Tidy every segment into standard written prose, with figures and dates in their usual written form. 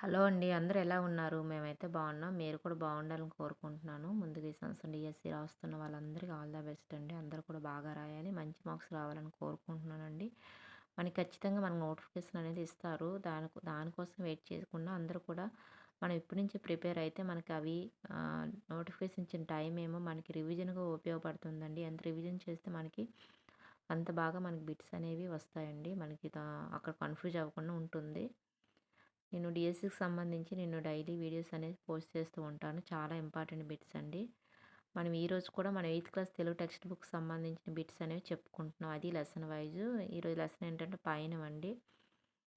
Hello అండి. అందరూ ఎలా ఉన్నారు? మేమైతే బాగున్నాం. మీరు కూడా బాగుండాలని కోరుకుంటున్నాను. ముందుగా ఈ సంవత్సరం డీఎస్సీ రాస్తున్న వాళ్ళందరికీ ఆల్ ద బెస్ట్ అండి. అందరూ కూడా బాగా రాయాలి. మంచి మార్క్స్ రావాలని కోరుకుంటున్నానండి. మనకి ఖచ్చితంగా మనకు నోటిఫికేషన్ అనేది ఇస్తారు. దానికోసం వెయిట్ చేయకుండా అందరూ కూడా మనం ఇప్పటి నుంచి ప్రిపేర్ అయితే మనకి అవి నోటిఫికేషన్ ఇచ్చిన టైం ఏమో మనకి రివిజన్‌గా ఉపయోగపడుతుందండి. ఎంత రివిజన్ చేస్తే మనకి అంత బాగా మనకి బిట్స్ అనేవి వస్తాయండి. మనకి అక్కడ కన్‌ఫ్యూజ్ అవ్వకుండా ఉంటుంది. నేను డిఎస్సికి సంబంధించి నేను డైలీ వీడియోస్ అనేది పోస్ట్ చేస్తూ ఉంటాను. చాలా ఇంపార్టెంట్ బిట్స్ అండి. మనం ఈరోజు కూడా మనం eighth class Telugu text book సంబంధించిన బిట్స్ అనేవి చెప్పుకుంటున్నాం. అది లెసన్ వైజ్. ఈరోజు లెసన్ ఏంటంటే పయనం.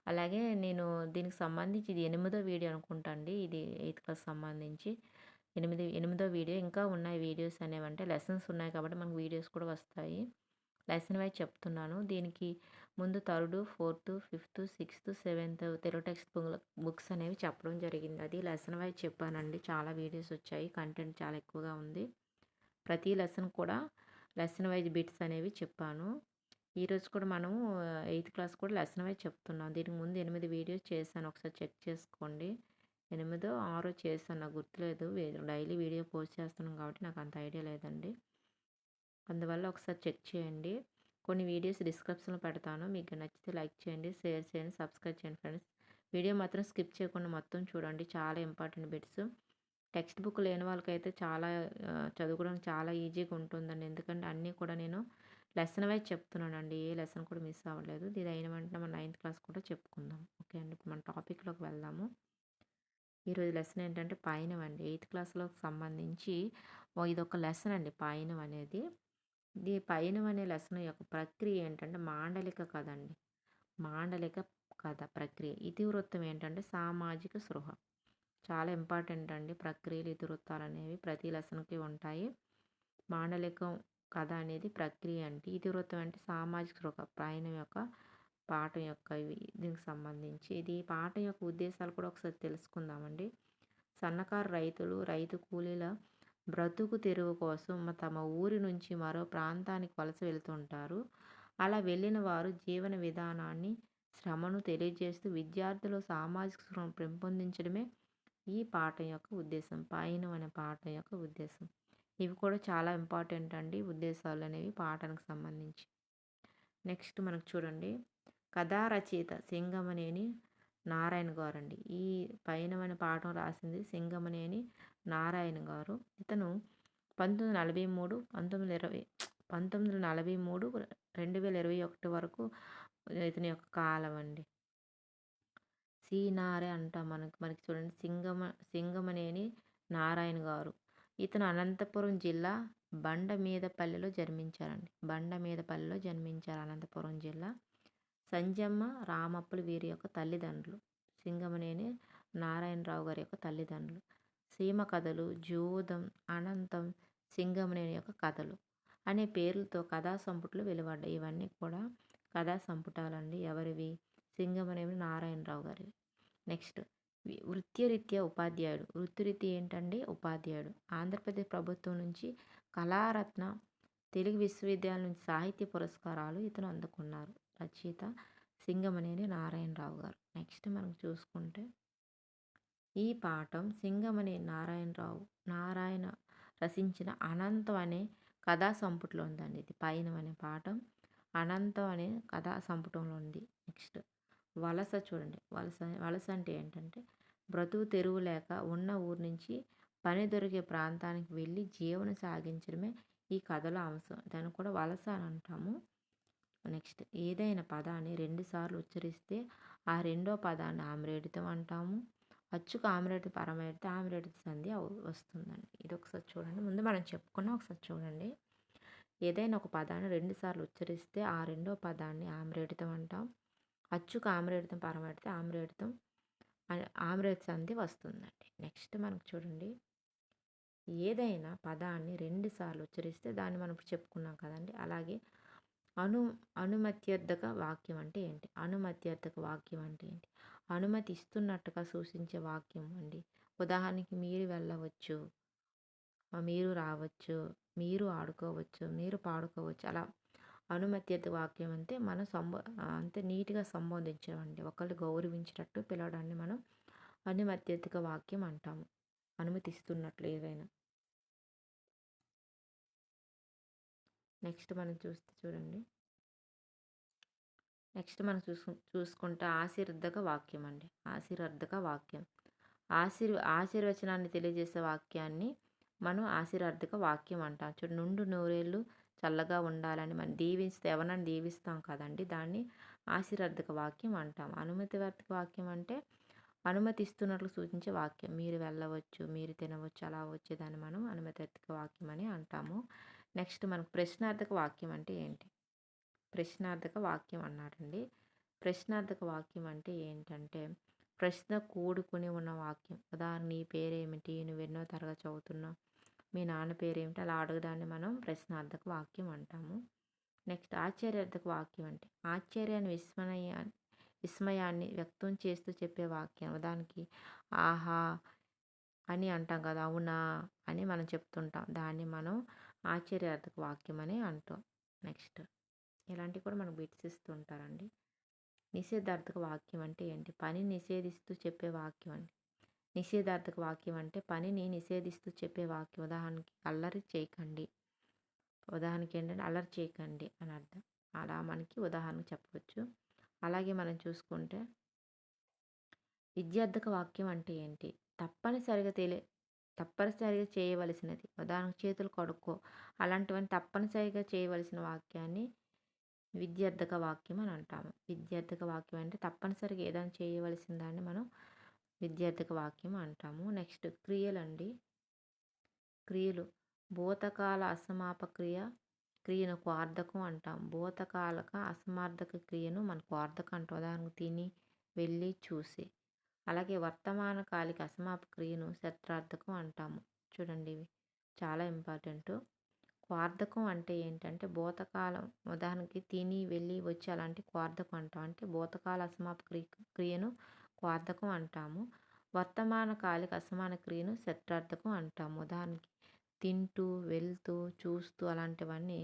అలాగే నేను దీనికి సంబంధించి ఇది 8దో వీడియో అనుకుంటా అండి. ఇది 8థ్ క్లాస్ సంబంధించి 8దో వీడియో. ఇంకా ఉన్నాయి వీడియోస్ అనేవంటే లెసన్స్ ఉన్నాయి కాబట్టి మనకు వీడియోస్ కూడా వస్తాయి. లెసన్ వైజ్ చెప్తున్నాను. దీనికి ముందు third, fourth, fifth, sixth, seventh Telugu text books అనేవి చెప్పడం జరిగింది. అది లెసన్ వైజ్ చెప్పానండి. చాలా వీడియోస్ వచ్చాయి. కంటెంట్ చాలా ఎక్కువగా ఉంది. ప్రతి లెసన్ కూడా లెసన్ వైజ్ బిట్స్ అనేవి చెప్పాను. ఈరోజు కూడా మనము 8థ్ క్లాస్ కూడా లెసన్ వైజ్ చెప్తున్నాం. దీనికి ముందు 8 వీడియోస్ చేశాను. ఒకసారి చెక్ చేసుకోండి. 8 6 చేశాను. నాకు గుర్తులేదు. డైలీ వీడియో పోస్ట్ చేస్తున్నాం కాబట్టి నాకు అంత ఐడియా లేదండి. అందువల్ల ఒకసారి చెక్ చేయండి. కొన్ని వీడియోస్ డిస్క్రిప్షన్‌లో పెడతాను. మీకు నచ్చితే లైక్ చేయండి, షేర్ చేయండి, సబ్స్క్రైబ్ చేయండి ఫ్రెండ్స్. వీడియో మాత్రం స్కిప్ చేయకుండా మొత్తం చూడండి. చాలా ఇంపార్టెంట్ బిట్స్. టెక్స్ట్ బుక్ లేని వాళ్ళకైతే చాలా చదువుకోవడానికి చాలా ఈజీగా ఉంటుందండి. ఎందుకంటే అన్నీ కూడా నేను లెసన్ వైజ్ చెప్తున్నానండి. ఏ లెసన్ కూడా మిస్ అవ్వలేదు. ఇది అయిన వెంటనే మన 9థ్ క్లాస్ కూడా చెప్పుకుందాం. ఓకే అండి. ఇప్పుడు మన టాపిక్‌లోకి వెళ్దాము. ఈరోజు లెసన్ ఏంటంటే పయనం అండి. 8థ్ క్లాస్‌లోకి సంబంధించి ఇదొక లెసన్ అండి పయనం అనేది. ఈ పయనం అనే లెసన్ యొక్క ప్రక్రియ ఏంటంటే మాండలిక కథ అండి. మాండలిక కథ ప్రక్రియ. ఇతివృత్తం ఏంటంటే సామాజిక స్పృహ. చాలా ఇంపార్టెంట్ అండి. ప్రక్రియలు, ఇతివృత్తాలు అనేవి ప్రతి లెసన్‌కి ఉంటాయి. మాండలికం కథ అనేది ప్రక్రియ అంటే ఇతివృత్తం అంటే సామాజిక స్పృహ. పయనం యొక్క పాఠం యొక్క దీనికి సంబంధించి ఇది పాఠం యొక్క ఉద్దేశాలు కూడా ఒకసారి తెలుసుకుందామండి. సన్నకారు రైతులు, రైతు కూలీల బ్రతుకు తెరువు కోసం తమ ఊరి నుంచి మరో ప్రాంతానికి వలస వెళ్తుంటారు. అలా వెళ్ళిన వారు జీవన విధానాన్ని, శ్రమను తెలియజేస్తూ విద్యార్థులు సామాజిక స్పృహను పెంపొందించడమే ఈ పాఠం యొక్క ఉద్దేశం. పయనం అనే పాఠం యొక్క ఉద్దేశం. ఇవి కూడా చాలా ఇంపార్టెంట్ అండి. ఉద్దేశాలు అనేవి పాఠానికి సంబంధించి. నెక్స్ట్ మనకు చూడండి. కథా రచయిత సింగమనేని నారాయణ గారండి. ఈ పయనం అనే పాఠం రాసింది సింగమనేని నారాయణ గారు. ఇతను 1943, 1943, 2021 వరకు ఇతని యొక్క కాలం అండి. సీనారే అంటాం మనకి చూడండి సింగమనేని నారాయణ గారు. ఇతను అనంతపురం జిల్లా బండమీదపల్లిలో జన్మించారండి. బండమీదపల్లిలో జన్మించారు అనంతపురం జిల్లా. సంజమ్మ, రామప్పలు వీరి యొక్క తల్లిదండ్రులు. సింగమనేని నారాయణరావు గారి యొక్క తల్లిదండ్రులు. సీమ కథలు, జూదం, అనంతం, సింగమనేని యొక్క కథలు అనే పేర్లతో కథా సంపుట్లు వెలువడ్డాయి. ఇవన్నీ కూడా కథా సంపుటాలండి. ఎవరివి? సింగమనేని నారాయణరావు గారివి. నెక్స్ట్ వృత్తిరీత్యా ఉపాధ్యాయుడు. వృత్తిరీత్యా ఏంటండి? ఉపాధ్యాయుడు. ఆంధ్రప్రదేశ్ ప్రభుత్వం నుంచి కళారత్న, తెలుగు విశ్వవిద్యాలయం నుంచి సాహిత్య పురస్కారాలు ఇతను అందుకున్నారు. రచయిత సింగమనేని నారాయణరావు గారు. నెక్స్ట్ మనం చూసుకుంటే ఈ పాఠం సింగమనేని నారాయణ రచించిన అనంతం అనే కథా సంపుటిలో ఉందండి. ఇది పయనం అనే పాఠం అనంతం అనే కథా సంపుటంలో ఉంది. నెక్స్ట్ వలస చూడండి. వలస అంటే ఏంటంటే బ్రతుకు తెరువు లేక ఉన్న ఊరు నుంచి పని దొరికే ప్రాంతానికి వెళ్ళి జీవనం సాగించడమే ఈ కథలో అంశం. దాన్ని కూడా వలస అని అంటాము. నెక్స్ట్ ఏదైనా పదాన్ని 2 సార్లు ఉచ్చరిస్తే ఆ రెండో పదాన్ని ఆమ్రేడితం అంటాము. అచ్చుకు ఆమ్రేడిత పరమేడిత ఆమ్రేడిత సంధి వస్తుందండి. ఇది ఒకసారి చూడండి. ముందు మనం చెప్పుకున్నాం, ఒకసారి చూడండి. ఏదైనా ఒక పదాన్ని 2 సార్లు ఉచ్చరిస్తే ఆ రెండో పదాన్ని ఆమ్రేడితం అంటాం. అచ్చుకు ఆమ్రేడితం పరమేడిత ఆమ్రేడితం ఆమ్రేడిత సంధి వస్తుందండి. నెక్స్ట్ మనకు చూడండి. ఏదైనా పదాన్ని 2 సార్లు ఉచ్చరిస్తే దాన్ని మనం చెప్పుకున్నాం కదండి. అలాగే అనుమత్యర్థక వాక్యం అంటే ఏంటి? అనుమత్యర్థక వాక్యం అంటే ఏంటి? అనుమతి ఇస్తున్నట్టుగా సూచించే వాక్యం అండి. ఉదాహరణకి మీరు వెళ్ళవచ్చు, మీరు రావచ్చు, మీరు ఆడుకోవచ్చు, మీరు పాడుకోవచ్చు. అలా అనుమత్యర్థక వాక్యం అంటే మనం అంటే నీట్గా సంబోధించడం అండి. ఒకళ్ళు గౌరవించేటట్టు పిలవడాన్ని మనం అనుమత్యతిక వాక్యం అంటాము. అనుమతిస్తున్నట్లు ఏదైనా. నెక్స్ట్ మనం చూస్తే చూడండి. నెక్స్ట్ మనం చూసుకుంటే ఆశీర్వదక వాక్యం అండి. ఆశీర్వర్ధక వాక్యం. ఆశీర్వచనాన్ని తెలియజేసే వాక్యాన్ని మనం ఆశీర్వాదక వాక్యం అంటాం. చూడు నుండు నూరేళ్ళు చల్లగా ఉండాలని మనం దీవిస్తే ఎవరినైనా దీవిస్తాం కదండీ! దాన్ని ఆశీర్వాదక వాక్యం అంటాం. అనుమతివర్ధక వాక్యం అంటే అనుమతిస్తున్నట్లు సూచించే వాక్యం. మీరు వెళ్ళవచ్చు, మీరు తినవచ్చు, అలా వచ్చేదాన్ని మనం అనుమతివర్ధక వాక్యం అని అంటాము. నెక్స్ట్ మనకు ప్రశ్నార్థక వాక్యం అంటే ఏంటి? ప్రశ్నార్థక వాక్యం అన్నాడండి. ప్రశ్నార్థక వాక్యం అంటే ఏంటంటే, ప్రశ్న కూడుకుని ఉన్న వాక్యం. ఉదాహరణ నీ పేరేమిటి? నువ్వు ఎన్నో తరగతి చదువుతున్నావు? మీ నాన్న పేరేమిటి? అలా అడగడాన్ని మనం ప్రశ్నార్థక వాక్యం అంటాము. నెక్స్ట్ ఆశ్చర్యార్థక వాక్యం అంటే ఆశ్చర్యాన్ని విస్మయాన్ని వ్యక్తం చేస్తూ చెప్పే వాక్యం. ఉదాహరణకి ఆహా! అని అంటాం కదా! అవునా! అని మనం చెప్తుంటాం. దాన్ని మనం ఆశ్చర్యార్థక వాక్యం అని అంటాం. నెక్స్ట్ ఇలాంటివి కూడా మనకు బిట్స్ ఇస్తూ ఉంటారండి. నిషేధార్థక వాక్యం అంటే ఏంటి? పనిని నిషేధిస్తూ చెప్పే వాక్యం అండి. నిషేధార్థక వాక్యం అంటే పనిని నిషేధిస్తూ చెప్పే వాక్యం. ఉదాహరణకి అల్లరి చేయకండి. ఉదాహరణకి ఏంటంటే అల్లరి చేయకండి అని అర్థం. అలా మనకి ఉదాహరణ చెప్పవచ్చు. అలాగే మనం చూసుకుంటే విద్యార్థక వాక్యం అంటే ఏంటి? తప్పనిసరిగా తప్పనిసరిగా చేయవలసినది. ఉదాహరణకు చేతులు కడుక్కో అలాంటివన్నీ తప్పనిసరిగా చేయవలసిన వాక్యాన్ని విద్యార్థక వాక్యం అని అంటాము. విద్యార్థక వాక్యం అంటే తప్పనిసరిగా ఏదైనా చేయవలసిన దాన్ని మనం విద్యార్థక వాక్యం అంటాము. నెక్స్ట్ క్రియలండి. క్రియలు భూతకాల క్రియను క్వార్థకం అంటాం. భూతకాలక అసమార్థక క్రియను మన క్వార్థకం అంటాం. ఉదాహరణకు తిని, వెళ్ళి, చూసి. అలాగే వర్తమాన కాలిక అసమాపక క్రియను శత్రార్థకం అంటాము. చూడండి ఇవి చాలా ఇంపార్టెంటు. క్వార్థకం అంటే ఏంటంటే భూతకాలం ఉదాహరణకి తిని వెళ్ళి వచ్చి అలాంటి క్వార్థకం అంటాం. అంటే భూతకాల అసమాపక క్రియను క్వార్థకం అంటాము. వర్తమాన కాలిక అసమాన క్రియను శత్రార్థకం అంటాము. ఉదాహరణకి తింటూ వెళ్తూ చూస్తూ అలాంటివన్నీ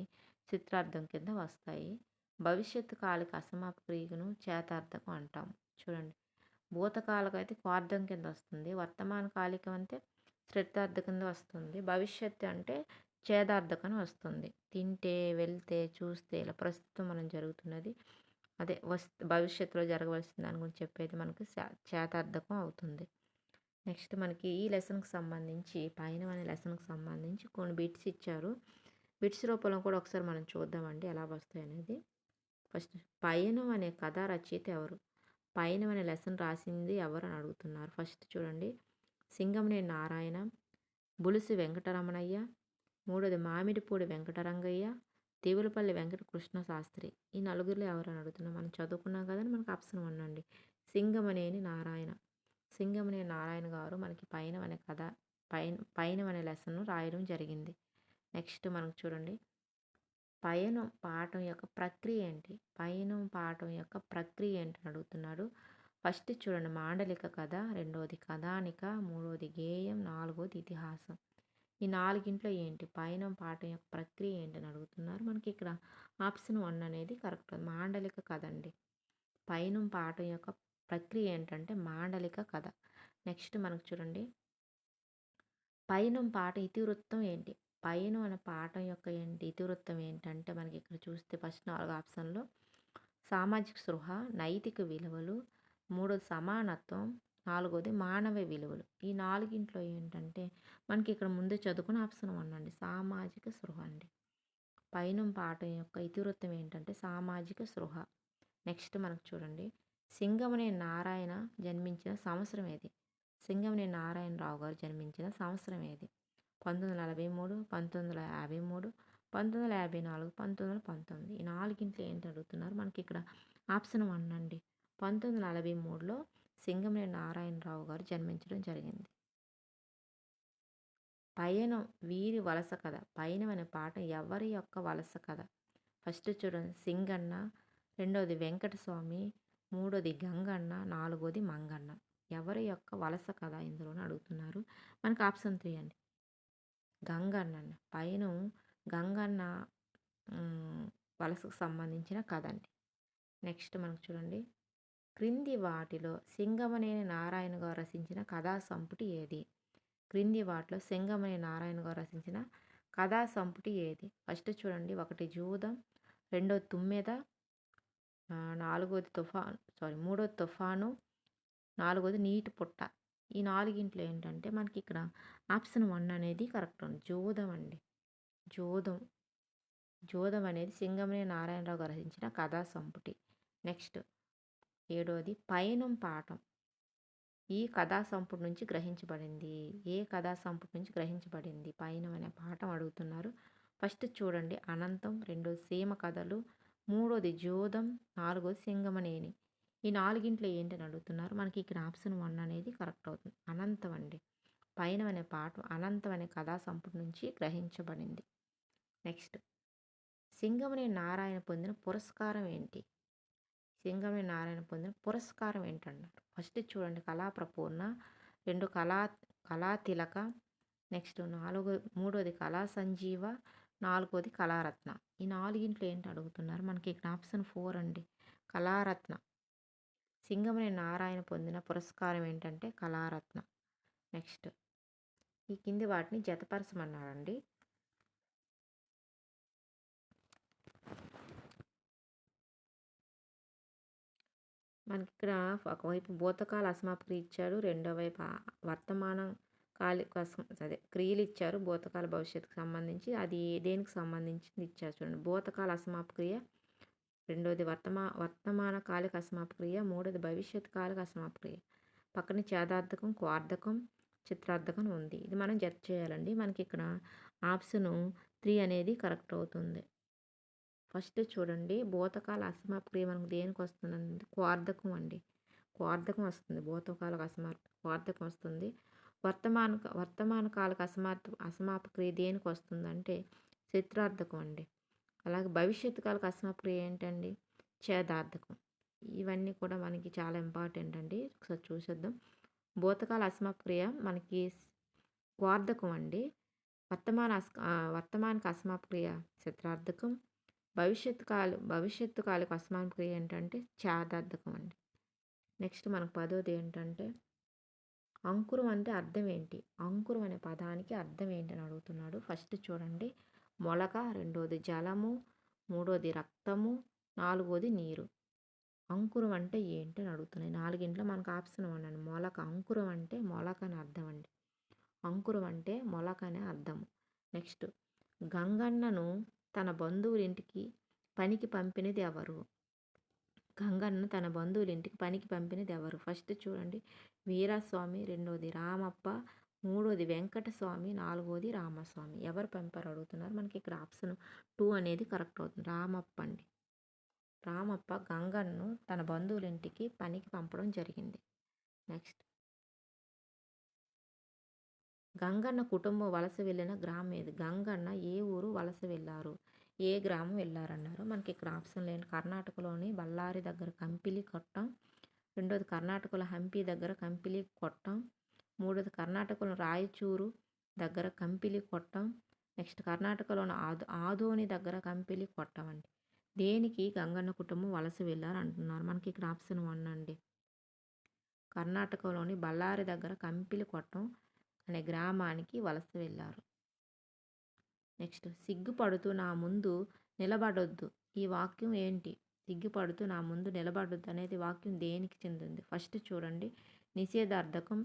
చిత్రార్థం కింద వస్తాయి. భవిష్యత్తు కాలిక అసమాపక క్రియను చేతార్థకం అంటాము. చూడండి భూతకాలకు అయితే క్వార్థం కింద వస్తుంది. వర్తమాన కాలికం అంటే శ్రద్ధార్థ కింద వస్తుంది. భవిష్యత్తు అంటే ఛేదార్థకం వస్తుంది. తింటే, వెళ్తే, చూస్తే ఇలా ప్రస్తుతం మనం జరుగుతున్నది అదే భవిష్యత్తులో జరగవలసిన దాని గురించి చెప్పేది మనకి చేతార్థకం అవుతుంది. నెక్స్ట్ మనకి ఈ లెసన్కి సంబంధించి పైన అనే లెసన్కి సంబంధించి కొన్ని బిట్స్ ఇచ్చారు. బిట్స్ రూపంలో కూడా ఒకసారి మనం చూద్దామండి ఎలా వస్తాయి అనేది. ఫస్ట్ పయనం అనే కథ రచయిత ఎవరు? పయనం అనే లెసన్ రాసింది ఎవరు అని అడుగుతున్నారు. ఫస్ట్ చూడండి సింగమనేని నారాయణ, బులుసి వెంకటరమణయ్య, మూడోది మామిడిపూడి వెంకటరంగయ్య, దేవులపల్లి వెంకట కృష్ణ శాస్త్రి. ఈ నలుగురిలో ఎవరని అడుగుతున్నాం. మనం చదువుకున్నాం కదండి మనకు ఆప్షన్ 1 అండి. సింగమనేని నారాయణ. సింగమనేని నారాయణ గారు మనకి పయనం అనే కథ పయనం అనే లెసన్ను రాయడం జరిగింది. నెక్స్ట్ మనకు చూడండి పయనం పాఠం యొక్క ప్రక్రియ ఏంటి? పయనం పాఠం యొక్క ప్రక్రియ ఏంటని అడుగుతున్నాడు. ఫస్ట్ చూడండి మాండలిక కథ, రెండోది కథానిక, మూడోది గేయం, నాలుగోది ఇతిహాసం. ఈ నాలుగింట్లో ఏంటి పయనం పాఠం యొక్క ప్రక్రియ ఏంటని అడుగుతున్నారు. మనకి ఇక్కడ ఆప్షన్ 1 అనేది కరెక్ట్. మాండలిక కథ అండి. పయనం పాఠం యొక్క ప్రక్రియ ఏంటంటే మాండలిక కథ. నెక్స్ట్ మనకు చూడండి పయనం పాఠం ఇతివృత్తం ఏంటి? పయనం అనే పాఠం యొక్క ఇతివృత్తం ఏంటంటే మనకి ఇక్కడ చూస్తే ఫస్ట్ 4 ఆప్షన్లో సామాజిక స్పృహ, నైతిక విలువలు, మూడోది సమానత్వం, నాలుగోది మానవ విలువలు. ఈ నాలుగింట్లో ఏంటంటే మనకి ఇక్కడ ముందే చదువుకున్న ఆప్షన్ 1 అండి సామాజిక స్పృహ అండి. పైన పాఠం యొక్క ఇతివృత్తం ఏంటంటే సామాజిక స్పృహ. నెక్స్ట్ మనకు చూడండి సింగమనేని నారాయణ జన్మించిన సంవత్సరం ఏది? సింగమనేని నారాయణరావు గారు జన్మించిన సంవత్సరం ఏది? 1943, 1953, 1954, 1919. ఈ నాలుగింట్లో ఏంటి అడుగుతున్నారు. మనకి ఇక్కడ ఆప్షన్ 1 అండి 1943లో సింగమనేని నారాయణరావు గారు జన్మించడం జరిగింది. పయనం వీరి వలస కథ. పయనం అనే పాఠం ఎవరి యొక్క వలస కథ? ఫస్ట్ చూడండి సింగన్న, రెండోది వెంకటస్వామి, మూడోది గంగన్న, నాలుగోది మంగన్న. ఎవరి యొక్క వలస కథ ఇందులోనే అడుగుతున్నారు. మనకు ఆప్షన్ 3 అండి గంగన్న. పయనం గంగన్న వలసకు సంబంధించిన కథ అండి. నెక్స్ట్ మనకు చూడండి క్రింది వాటిలో సింగమనేని నారాయణ గారు రచించిన కథా సంపుటి ఏది? క్రింది వాటిలో సింగమనేని నారాయణ గారు రచించిన కథా సంపుటి ఏది? ఫస్ట్ చూడండి, ఒకటి జూదం, రెండోది తుమ్మెద, నాలుగోది మూడోది తుఫాను, నాలుగోది నీటి పుట్ట. ఈ నాలుగింట్లో ఏంటంటే మనకి ఇక్కడ ఆప్షన్ 1 అనేది కరెక్ట్ ఉంది. జూదం అండి. జూదం. జూదం అనేది సింగమనేని నారాయణరావు గారు రచించిన కథా సంపుటి. నెక్స్ట్ ఏడోది పయనం పాఠం ఈ కథా సంపుటి నుంచి గ్రహించబడింది. ఏ కథా సంపుటి నుంచి గ్రహించబడింది పయనం అనే పాఠం అడుగుతున్నారు. ఫస్ట్ చూడండి అనంతం, రెండోది సీమ కథలు, మూడోది జూదం, నాలుగోది సింగమనేని. ఈ నాలుగింట్లో ఏంటని అడుగుతున్నారు. మనకి ఇక్కడ ఆప్షన్ 1 అనేది కరెక్ట్ అవుతుంది. అనంతం అండి. పయనం అనే పాఠం అనంతం అనే కథా సంపుటి నుంచి గ్రహించబడింది. నెక్స్ట్ సింగమనేని నారాయణ పొందిన పురస్కారం ఏంటి? సింగమనేని నారాయణ పొందిన పురస్కారం ఏంటన్నారు. ఫస్ట్ చూడండి కళాప్రపూర్ణ, రెండు కళాతిలక, నెక్స్ట్ మూడోది కళా సంజీవ, నాలుగోది కళారత్న. ఈ నాలుగింట్లో ఏంటి అడుగుతున్నారు. మనకి ఇక్కడ ఆప్షన్ 4 అండి, కళారత్న. సింగమనేని నారాయణ పొందిన పురస్కారం ఏంటంటే కళారత్న. నెక్స్ట్ ఈ కింది వాటిని జతపరచమన్నారండి. మనకి ఇక్కడ ఒకవైపు భూతకాల అసమాప్తి ఇచ్చాడు, రెండో వైపు వర్తమానం క్రియలు ఇచ్చారు భూతకాల భవిష్యత్తుకు సంబంధించి. అది దేనికి సంబంధించింది ఇచ్చారు చూడండి. భూతకాల అసమాప్తి క్రియ, రెండోది వర్తమాన కాలిక అసమాప్తి క్రియ, మూడోది భవిష్యత్ కాలిక అసమాప్తి క్రియ. పక్కన చేదార్థకం, క్వార్థకం, చిత్రార్థకం ఉంది. ఇది మనం జత చేయాలండి. మనకి ఇక్కడ ఆప్షన్ 3 అనేది కరెక్ట్ అవుతుంది. ఫస్ట్ చూడండి భూతకాల అసమాప్తి క్రియ మనకు దేనికి వస్తుందండి, క్వార్థకం అండి. క్వార్థకం వస్తుంది. భూతకాల క్వార్థకం వస్తుంది. వర్తమాన కాలక అసమాప్తి క్రియ దేనికి వస్తుందంటే చిత్రార్థకం అండి. అలాగే భవిష్యత్తు కాలక అసమాప్తి క్రియ ఏంటండి, ఛేదార్థకం. ఇవన్నీ కూడా మనకి చాలా ఇంపార్టెంట్ అండి. ఒకసారి చూసేద్దాం. భూతకాల అసమాప్తి క్రియ మనకి క్వార్థకం అండి. వర్తమానక అసమాప్తి క్రియ చిత్రార్థకం. భవిష్యత్తు కాలక అసమాప్తి క్రియ ఏంటంటే ఛేదార్థకం అండి. నెక్స్ట్ మనకు 10వ ఏంటంటే అంకురం అంటే అర్థం ఏంటి? అంకురం అనే పదానికి అర్థం ఏంటని అడుగుతున్నాడు. ఫస్ట్ చూడండి మొలక, రెండోది జలము, మూడోది రక్తము, నాలుగోది నీరు. అంకురం అంటే ఏంటి అని అడుగుతున్నాయి. నాలుగింట్లో మనకు ఆప్షన్ 1 అండి, మొలక. అంకురం అంటే మొలక అని అర్థం అండి. అంకురం అంటే మొలక అనే అర్థము. నెక్స్ట్ గంగన్నను తన బంధువుల ఇంటికి పనికి పంపినది ఎవరు? గంగన్న తన బంధువుల ఇంటికి పనికి పంపినది ఎవరు? ఫస్ట్ చూడండి వీరాస్వామి, రెండోది రామప్ప, మూడోది వెంకటస్వామి, నాలుగోది రామస్వామి. ఎవరు పంపారు అడుగుతున్నారు. మనకి ఇక్కడ ఆప్షన్ 2 అనేది కరెక్ట్ అవుతుంది. రామప్ప అండి. రామప్ప గంగన్ను తన బంధువుల ఇంటికి పనికి పంపడం జరిగింది. నెక్స్ట్ గంగన్న కుటుంబం వలస వెళ్ళిన గ్రామం ఏది? గంగన్న ఏ ఊరు వలస వెళ్ళారు, ఏ గ్రామం వెళ్ళారన్నారు. మనకి ఇక్కడ ఆప్షన్లు ఏంటి, కర్ణాటకలోని బళ్ళారి దగ్గర కంపిలి కొట్టం, రెండోది కర్ణాటకలో హంపి దగ్గర కంపిలి కొట్టం, మూడోది కర్ణాటకలో రాయచూరు దగ్గర కంపిలి కొట్టం, నెక్స్ట్ కర్ణాటకలోని ఆదోని దగ్గర కంపిలి కొట్టం అండి. దేనికి గంగన్న కుటుంబం వలస వెళ్ళారు అంటున్నారు. మనకి ఇక్కడ ఆప్షన్ 1 అండి, కర్ణాటకలోని బళ్ళారి దగ్గర కంపిలి కొట్టం అనే గ్రామానికి వలస వెళ్ళారు. నెక్స్ట్ సిగ్గుపడుతూ నా ముందు నిలబడొద్దు ఈ వాక్యం ఏంటి? సిగ్గుపడుతూ నా ముందు నిలబడొద్దు అనేది వాక్యం దేనికి చెందింది? ఫస్ట్ చూడండి నిషేధార్థకం,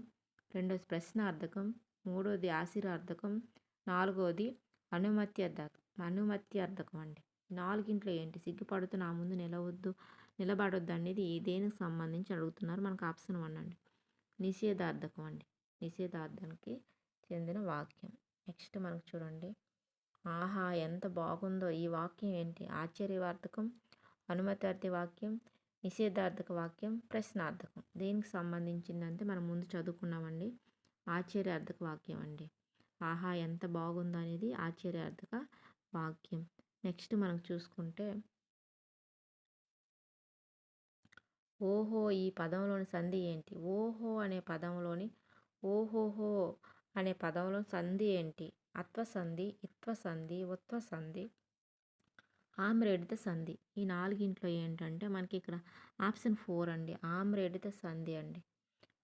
రెండోది ప్రశ్నార్థకం, మూడోది ఆశీర్వార్థకం, నాలుగోది అనుమత్యార్థకం అండి. నాలుగింట్లో ఏంటి సిగ్గుపడుతూ నా ముందు నిలబడొద్దు అనేది దేనికి సంబంధించి అడుగుతున్నారు. మనకు ఆప్షన్ 1 అండి, నిషేధార్థకం అండి. నిషేధార్థానికి చెందిన వాక్యం. నెక్స్ట్ మనకు చూడండి ఆహా ఎంత బాగుందో ఈ వాక్యం ఏంటి? ఆశ్చర్యవార్థకం, అనుమతార్థ వాక్యం, నిషేధార్థక వాక్యం, ప్రశ్నార్థకం. దేనికి సంబంధించిందంటే మనం ముందు చదువుకున్నామండి, ఆశ్చర్యార్థక వాక్యం అండి. ఆహా ఎంత బాగుందో అనేది ఆశ్చర్యార్థక వాక్యం. నెక్స్ట్ మనం చూసుకుంటే ఓహో ఈ పదంలోని సంధి ఏంటి? ఓహో అనే పదంలోని ఓహోహో అనే పదంలో సంధి ఏంటి? అత్వ సంధి, ఇత్వ సంధి, ఉత్వ సంధి, ఆమ్రేడిత సంధి. ఈ నాలుగింట్లో ఏంటంటే మనకిక్కడ ఆప్షన్ 4 అండి. ఆమ్రేడిత సంధి అండి.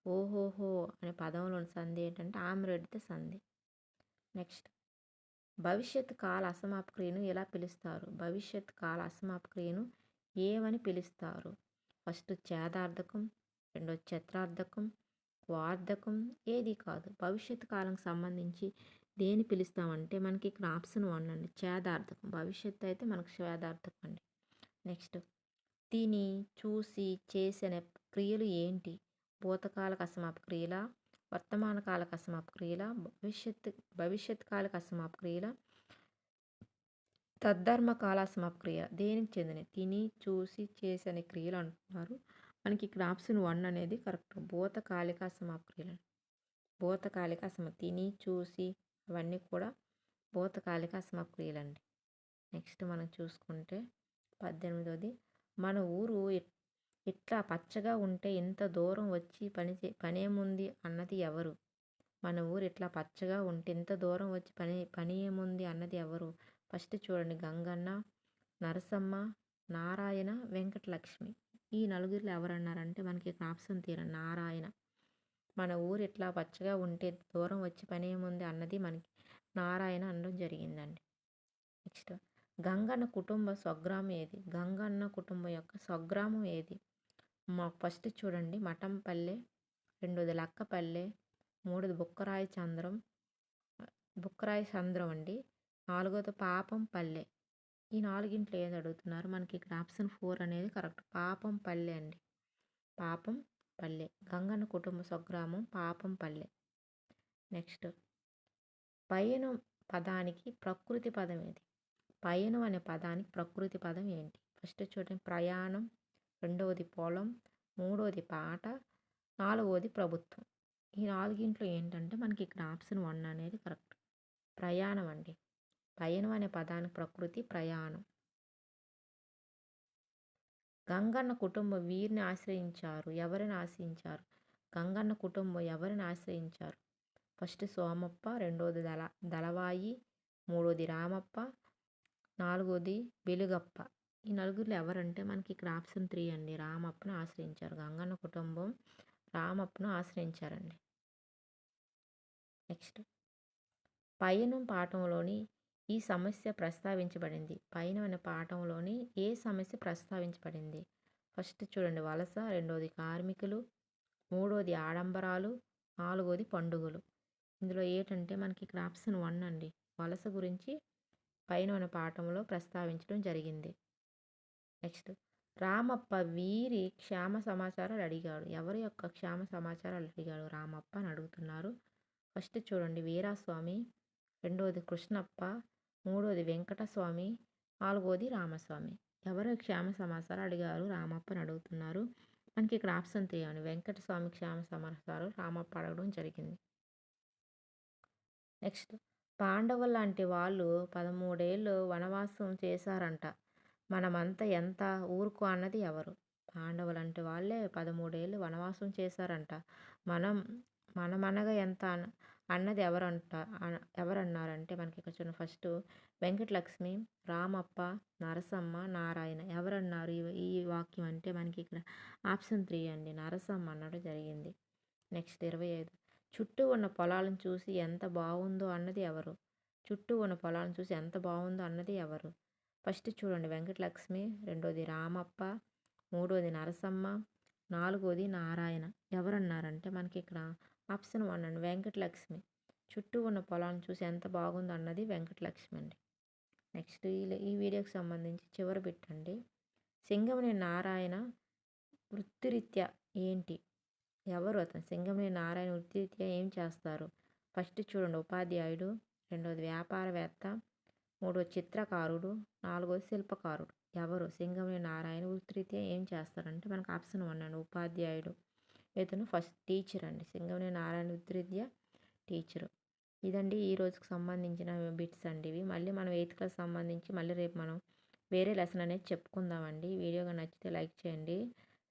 ఓహోహో అనే పదంలోని సంధి ఏంటంటే ఆమ్రేడిత సంధి. నెక్స్ట్ భవిష్యత్ కాల అసమాప్క్రియను ఎలా పిలుస్తారు? భవిష్యత్ కాల అసమాప్క్రియను ఏమని పిలుస్తారు? ఫస్ట్ ఛేదార్థకం, రెండోది చత్రార్థకం, వార్ధకం ఏది కాదు. భవిష్యత్తు కాలంకి సంబంధించి దేని పిలుస్తామంటే మనకి ఇక్కడ ఆప్షన్ 1 అండి ఛేదార్థకం. భవిష్యత్తు అయితే మనకు ఛేదార్థకం అండి. నెక్స్ట్ తిని, చూసి, చేసిన క్రియలు ఏంటి? భూతకాలక అసమాప్క్రియల, వర్తమాన కాలక అసమాప్క్రియల, భవిష్యత్ కాలక అసమాప్క్రియల, తద్ధర్మ కాల అసమాప్క్రియ దేనికి చెందినవి? తిని, చూసి, చేసి అనే క్రియలు అంటున్నారు. మనకి ఇక్కడ ఆప్షన్ 1 అనేది కరెక్ట్. భూతకాలిక అసమాప్క్రియలు. భూతకాలిక తిని, చూసి అవన్నీ కూడా భూతకాలిక అసమాప్క్రియలండి. నెక్స్ట్ మనం చూసుకుంటే 18వది మన ఊరు ఇట్లా పచ్చగా ఉంటే ఇంత దూరం వచ్చి పనేముంది అన్నది ఎవరు? మన ఊరు ఇట్లా పచ్చగా ఉంటే ఇంత దూరం వచ్చి పని ఏముంది అన్నది ఎవరు? ఫస్ట్ చూడండి గంగన్న, నరసమ్మ, నారాయణ, వెంకటలక్ష్మి. ఈ నలుగురిలో ఎవరన్నారంటే మనకి ఇక్కడ ఆప్షన్ తీరండి నారాయణ. మన ఊరు ఇట్లా పచ్చగా ఉంటే దూరం వచ్చి పని ఏముంది అన్నది మనకి నారాయణ అనడం జరిగిందండి. నెక్స్ట్ గంగన్న కుటుంబ స్వగ్రామం ఏది? గంగన్న కుటుంబం యొక్క స్వగ్రామం ఏది? ఫస్ట్ చూడండి మఠంపల్లె, రెండోది లక్కపల్లె, మూడోది బుక్కరాయి చంద్రం అండి, నాలుగోది పాపం పల్లె. ఈ నాలుగింట్లో ఏది అడుగుతున్నారు? మనకి ఇక్కడ ఆప్షన్ 4 అనేది కరెక్ట్. పాపం పల్లె అండి. పాపం పల్లె. గంగన్న కుటుంబ స్వగ్రామం పాపం పల్లె. నెక్స్ట్ పయనం పదానికి ప్రకృతి పదం ఏది? పయనం అనే పదానికి ప్రకృతి పదం ఏంటి? ఫస్ట్ చూడండి ప్రయాణం, రెండవది పొలం, మూడవది పాట, నాలుగవది ప్రభుత్వం. ఈ నాలుగింట్లో ఏంటంటే మనకి ఇక్కడ ఆప్షన్ 1 అనేది కరెక్ట్. ప్రయాణం అండి. పయనం అనే పదానికి ప్రకృతి ప్రయాణం. గంగన్న కుటుంబం వీరిని ఆశ్రయించారు. ఎవరిని ఆశ్రయించారు? గంగన్న కుటుంబం ఎవరిని ఆశ్రయించారు? ఫస్ట్ సోమప్ప, రెండోది దళవాయి, మూడోది రామప్ప, నాలుగోది వెలుగప్ప. ఈ నలుగురిలో ఎవరంటే మనకి ఇక్కడ ఆప్షన్ 3 అండి రామప్పను ఆశ్రయించారు. గంగన్న కుటుంబం రామప్పను ఆశ్రయించారండి. నెక్స్ట్ పయనం పాఠంలోని ఈ సమస్య ప్రస్తావించబడింది. పయనం అనే పాఠంలోని ఏ సమస్య ప్రస్తావించబడింది? ఫస్ట్ చూడండి వలస, రెండోది కార్మికులు, మూడోది ఆడంబరాలు, నాలుగోది పండుగలు. ఇందులో ఏంటంటే మనకి ఇక్కడ ఆప్షన్ 1 అండి వలస గురించి పయనం అనే పాఠంలో ప్రస్తావించడం జరిగింది. నెక్స్ట్ రామప్ప వీరి క్షేమ సమాచారాలు అడిగాడు. ఎవరి యొక్క క్షేమ సమాచారాలు అడిగాడు రామప్ప అని అడుగుతున్నారు. ఫస్ట్ చూడండి వీరాస్వామి, రెండోది కృష్ణప్ప, మూడోది వెంకటస్వామి, నాలుగోది రామస్వామి. ఎవరు క్షేమ సమాచారం అడిగారు రామప్పని అడుగుతున్నారు. మనకి ఇక్కడ ఆప్షన్ 3 అండి వెంకటస్వామి క్షేమ సమాచారం రామప్ప అడగడం జరిగింది. నెక్స్ట్ పాండవులు లాంటి వాళ్ళు 13 ఏళ్ళు వనవాసం చేశారంట. మనమంతా ఎంత ఊరుకో అన్నది ఎవరు? పాండవులు అంటే వాళ్ళే 13 ఏళ్ళు వనవాసం చేశారంట. మనమనగా ఎంత అన్నది ఎవరన్నారంటే మనకి ఇక్కడ చూడండి ఫస్ట్ వెంకటలక్ష్మి, రామప్ప, నరసమ్మ, నారాయణ. ఎవరన్నారు ఈ వాక్యం అంటే మనకి ఇక్కడ ఆప్షన్ 3 అండి నరసమ్మ అన్నడం జరిగింది. నెక్స్ట్ 25 చుట్టూ ఉన్న పొలాలను చూసి ఎంత బాగుందో అన్నది ఎవరు? చుట్టూ ఉన్న పొలాలను చూసి ఎంత బాగుందో అన్నది ఎవరు? ఫస్ట్ చూడండి వెంకటలక్ష్మి, రెండోది రామప్ప, మూడోది నరసమ్మ, నాలుగోది నారాయణ. ఎవరన్నారంటే మనకి ఇక్కడ ఆప్షన్ 1 అండి వెంకటలక్ష్మి. చుట్టూ ఉన్న పొలాలను చూసి ఎంత బాగుందో అన్నది వెంకటలక్ష్మి అండి. నెక్స్ట్ ఈ వీడియోకి సంబంధించి చివరి పెట్టండి సింగమనేని నారాయణ వృత్తిరీత్యా ఏంటి? ఎవరు అతను? సింగమనేని నారాయణ వృత్తిరీత్యా ఏం చేస్తారు? ఫస్ట్ చూడండి ఉపాధ్యాయుడు, రెండోది వ్యాపారవేత్త, మూడోది చిత్రకారుడు, నాలుగోది శిల్పకారుడు. ఎవరు? సింగమనేని నారాయణ వృత్తిరీత్యా ఏం చేస్తారంటే మనకు ఆప్షన్ 1 అండి ఉపాధ్యాయుడు. ఇతను ఫస్ట్ టీచర్ అండి. సింగమనేని నారాయణ వృత్తిరీత్యా టీచరు. ఇదండి ఈ రోజుకి సంబంధించిన బిట్స్ అండి ఇవి. మళ్ళీ మనం 8th క్లాస్ సంబంధించి మళ్ళీ రేపు మనం వేరే లెసన్ అనేది చెప్పుకుందామండి. వీడియోగా నచ్చితే లైక్ చేయండి,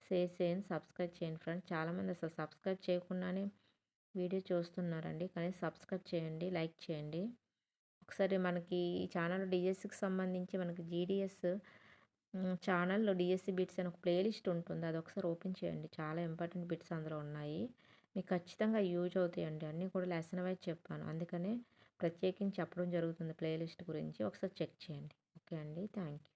షేర్ చేయండి, సబ్స్క్రైబ్ చేయండి ఫ్రెండ్స్. చాలామంది అసలు సబ్స్క్రైబ్ చేయకుండానే వీడియో చూస్తున్నారండి. కానీ సబ్స్క్రైబ్ చేయండి, లైక్ చేయండి. ఒకసారి మనకి ఈ ఛానల్‌లో డీఎస్‌కి సంబంధించి మనకి జీడీఎస్ ఛానల్‌లో డీఎస్‌సీ బిట్స్ అని ఒక ప్లే లిస్ట్ ఉంటుంది. అదొకసారి ఓపెన్ చేయండి. చాలా ఇంపార్టెంట్ బిట్స్ అందులో ఉన్నాయి. మీకు ఖచ్చితంగా యూజ్ అవుతాయండి. అన్నీ కూడా లెసన్ వైస్ చెప్పాను. అందుకనే ప్రత్యేకించి చెప్పడం జరుగుతుంది ప్లే లిస్ట్ గురించి. ఒకసారి చెక్ చేయండి. ఓకే అండి. Thank you.